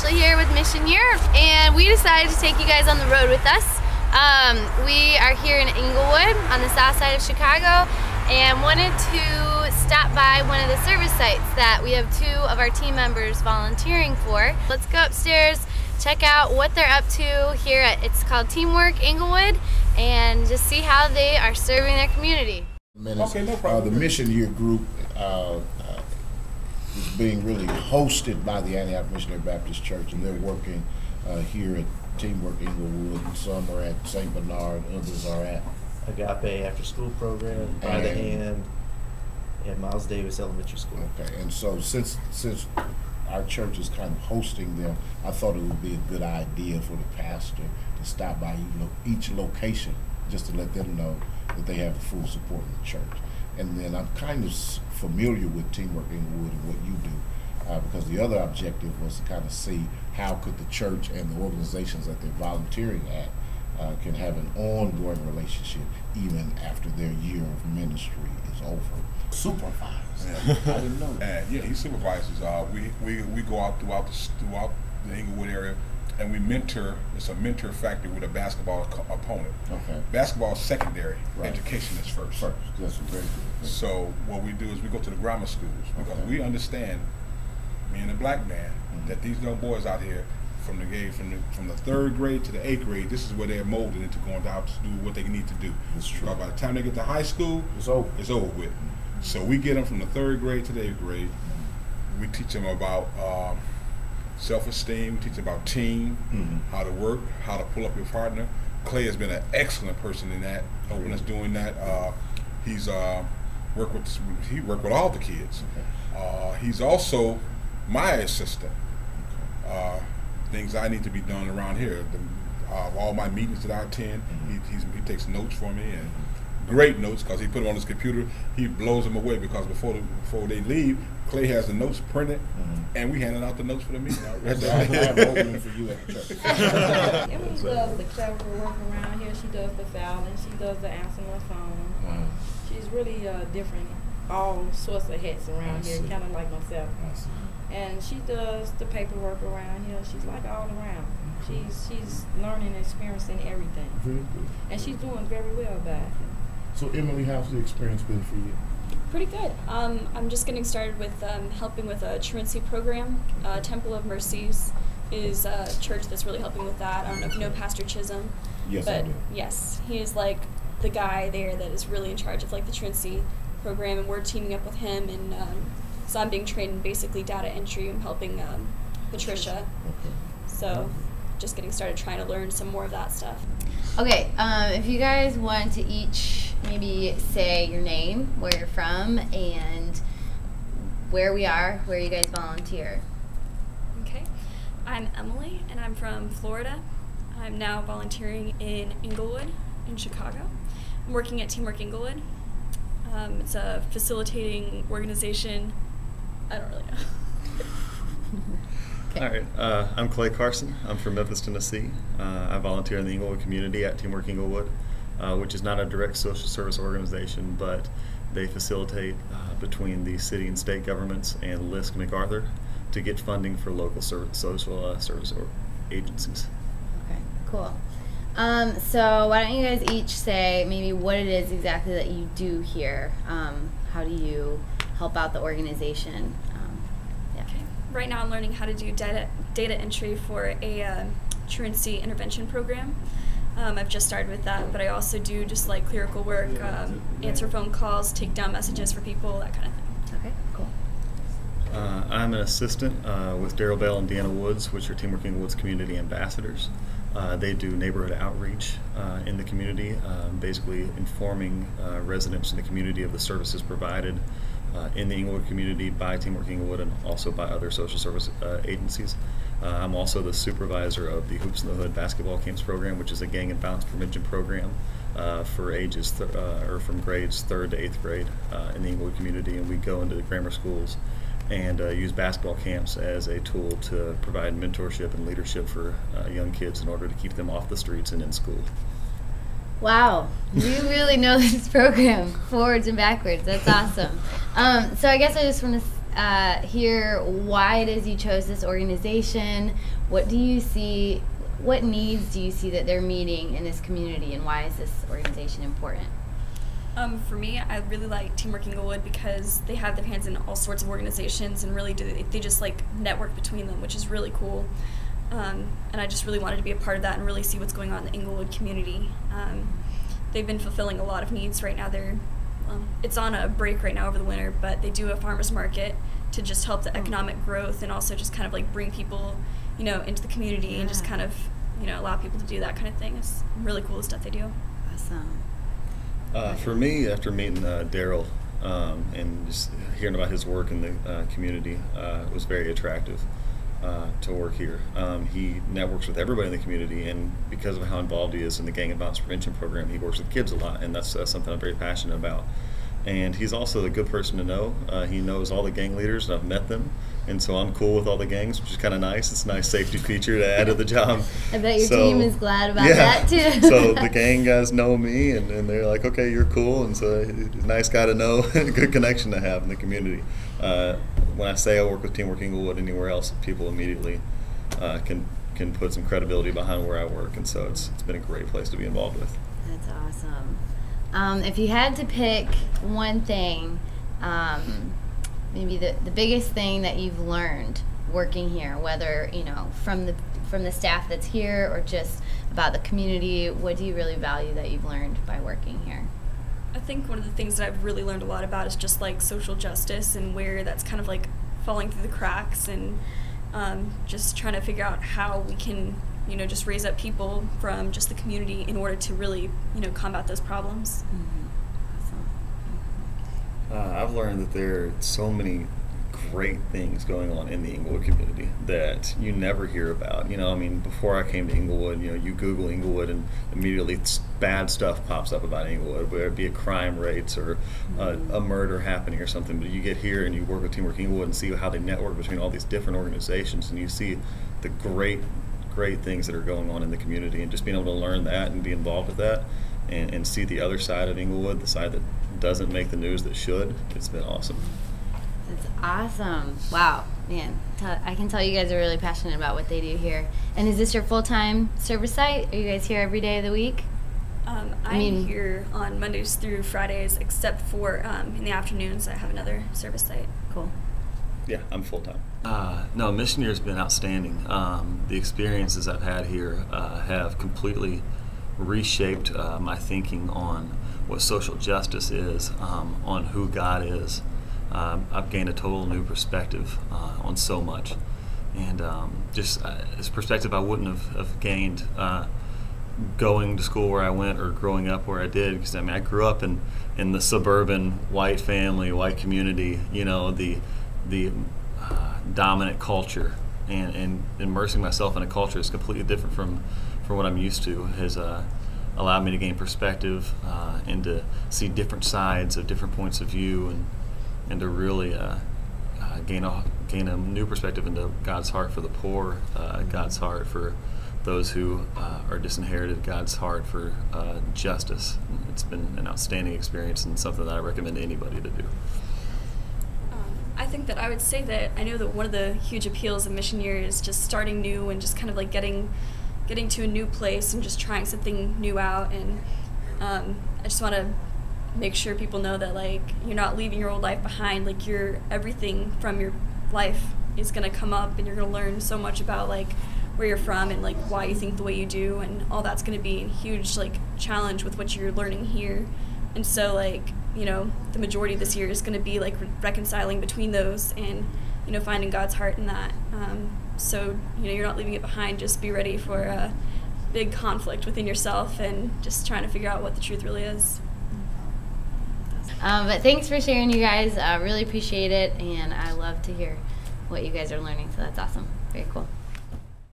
Ashley here with Mission Year, and we decided to take you guys on the road with us. We are here in Englewood on the south side of Chicago and wanted to stop by one of the service sites that we have two of our team members volunteering for. Let's go upstairs, check out what they're up to here at, it's called Teamwork Englewood, and just see how they are serving their community. Okay, no problem. The Mission Year group is being really hosted by the Antioch Missionary Baptist Church, and they're working here at Teamwork Englewood. Some are at St. Bernard, others are at Agape After School Program, By the Hand, at Miles Davis Elementary School. Okay, and so since our church is kind of hosting them, I thought it would be a good idea for the pastor to stop by each location just to let them know that they have full support in the church. And then I'm kind of familiar with Teamwork Englewood and what you do, because the other objective was to kind of see how could the church and the organizations that they're volunteering at can have an ongoing relationship even after their year of ministry is over. Supervise. Yeah. I didn't know that. Yeah, he supervises. We go out throughout the Englewood area, and we mentor. It's a mentor factory with a basketball opponent. Okay. Basketball is secondary. Right. Education is first. That's very good. So what we do is we go to the grammar schools because we understand, me and the black man, that these young boys out here from the third grade to the 8th grade, this is where they're molded into going out to do what they need to do. That's true. By the time they get to high school, It's over. It's over with. So we get them from the 3rd grade to the 8th grade. We teach them about self-esteem, teach them about team, how to work, how to pull up your partner. Clay has been an excellent person in that, helping us doing that. He's worked with all the kids. He's also my assistant. Things I need to be done around here. All my meetings that I attend, he takes notes for me, and great notes, because he put them on his computer. He blows them away because before they leave, Clay has the notes printed, and we handing out the notes for the meeting. I have an opening for you at the church. Emily does the clerical work around here. She does the filing. She does the answering the phone. She's really different, all sorts of hats around here, kind of like myself. And she does the paperwork around here. She's like all around. She's learning and experiencing everything. Very good. And she's doing very well by it. So Emily, how's the experience been for you? Pretty good. I'm just getting started with helping with a truancy program. Temple of Mercies is a church that's really helping with that. I don't know if you know Pastor Chisholm. Yes, but I do. yes, he is like the guy there that is really in charge of like the truancy program, and we're teaming up with him, and so I'm being trained in basically data entry. I'm helping Patricia. Okay. So just getting started trying to learn some more of that stuff. Okay, if you guys want to each maybe say your name, where you're from, and where you guys volunteer. Okay, I'm Emily, and I'm from Florida. I'm now volunteering in Englewood in Chicago. I'm working at Teamwork Englewood. It's a facilitating organization. I don't really know. All right, I'm Carson. I'm from Memphis, Tennessee. I volunteer in the Englewood community at Teamwork Englewood, which is not a direct social service organization, but they facilitate between the city and state governments and LISC MacArthur to get funding for local social service agencies. Okay, cool. So why don't you guys each say maybe what it is exactly that you do here? How do you help out the organization? Right now I'm learning how to do data entry for a truancy intervention program. I've just started with that, but I also do just like clerical work, answer phone calls, take down messages for people, that kind of thing. Okay, cool. I'm an assistant with Daryl Bell and Deanna Woods, which are Teamwork Englewood's community ambassadors. They do neighborhood outreach in the community, basically informing residents in the community of the services provided in the Englewood community by Teamwork Englewood and also by other social service agencies. I'm also the supervisor of the Hoops in the Hood basketball camps program, which is a gang and violence prevention program for ages from grades 3rd to 8th grade in the Englewood community, and we go into the grammar schools and use basketball camps as a tool to provide mentorship and leadership for young kids in order to keep them off the streets and in school. Wow, you really know this program forwards and backwards. That's awesome. So I guess I just want to hear why it is you chose this organization. What do you see, what needs do you see that they're meeting in this community, and why is this organization important? For me, I really like Teamwork Englewood because they have their hands in all sorts of organizations and really they just like network between them, which is really cool. And I just really wanted to be a part of that and really see what's going on in the Englewood community. They've been fulfilling a lot of needs right now. It's on a break right now over the winter, but they do a farmers market to just help the economic growth and also just kind of like bring people, you know, into the community and just kind of, you know, allow people to do that kind of thing. It's really cool the stuff they do. Awesome. For me, after meeting Daryl and just hearing about his work in the community, it was very attractive to work here. He networks with everybody in the community, and because of how involved he is in the gang and violence prevention program, he works with kids a lot, and that's something I'm very passionate about. And he's also a good person to know. He knows all the gang leaders, and I've met them, and so I'm cool with all the gangs, which is kind of nice. It's a nice safety feature to add to the job. I bet your team is glad about that too. So the gang guys know me, and they're like, okay, you're cool, and so he's a nice guy to know, a good connection to have in the community. When I say I work with Teamwork Englewood anywhere else, people immediately can put some credibility behind where I work, and so it's been a great place to be involved with. That's awesome. If you had to pick one thing, maybe the biggest thing that you've learned working here, whether you know from the staff that's here or just about the community, what do you really value that you've learned by working here? I think one of the things that I've really learned a lot about is just like social justice and where that's kind of like falling through the cracks, and just trying to figure out how we can, you know, just raise up people from just the community in order to really, you know, combat those problems. Awesome. I've learned that there are so many great things going on in the Englewood community that you never hear about. You know, I mean, before I came to Englewood, you know, you Google Englewood and immediately bad stuff pops up about Englewood, whether it be a crime rates or a murder happening or something. But you get here and you work with Teamwork Englewood and see how they network between all these different organizations, and you see the great things that are going on in the community, and just being able to learn that and be involved with that and see the other side of Englewood, the side that doesn't make the news that should. It's been awesome. That's awesome. Wow, man. I can tell you guys are really passionate about what they do here. And is this your full-time service site? Are you guys here every day of the week? I'm here on Mondays through Fridays, except for in the afternoons I have another service site. Cool. Yeah, I'm full-time. No, Mission Year has been outstanding. The experiences I've had here have completely reshaped my thinking on what social justice is, on who God is. I've gained a total new perspective on so much, and just this perspective I wouldn't have gained going to school where I went or growing up where I did, because I mean I grew up in the suburban white family, white community, you know, the dominant culture, and immersing myself in a culture that's completely different from what I'm used to has allowed me to gain perspective and to see different sides of different points of view, and to really gain a new perspective into God's heart for the poor, God's heart for those who are disinherited, God's heart for justice. It's been an outstanding experience and something that I recommend to anybody to do. I think that I would say that I know that one of the huge appeals of Mission Year is just starting new and just kind of like getting to a new place and just trying something new out, and I just want to make sure people know that like you're not leaving your old life behind. Like everything from your life is going to come up, and you're going to learn so much about like where you're from and like why you think the way you do, and all that's going to be a huge like challenge with what you're learning here. And so like, you know, the majority of this year is going to be like reconciling between those and, you know, finding God's heart in that. So, you know, you're not leaving it behind. Just be ready for a big conflict within yourself and just trying to figure out what the truth really is. But thanks for sharing, you guys. I really appreciate it, and I love to hear what you guys are learning, so that's awesome. Very cool.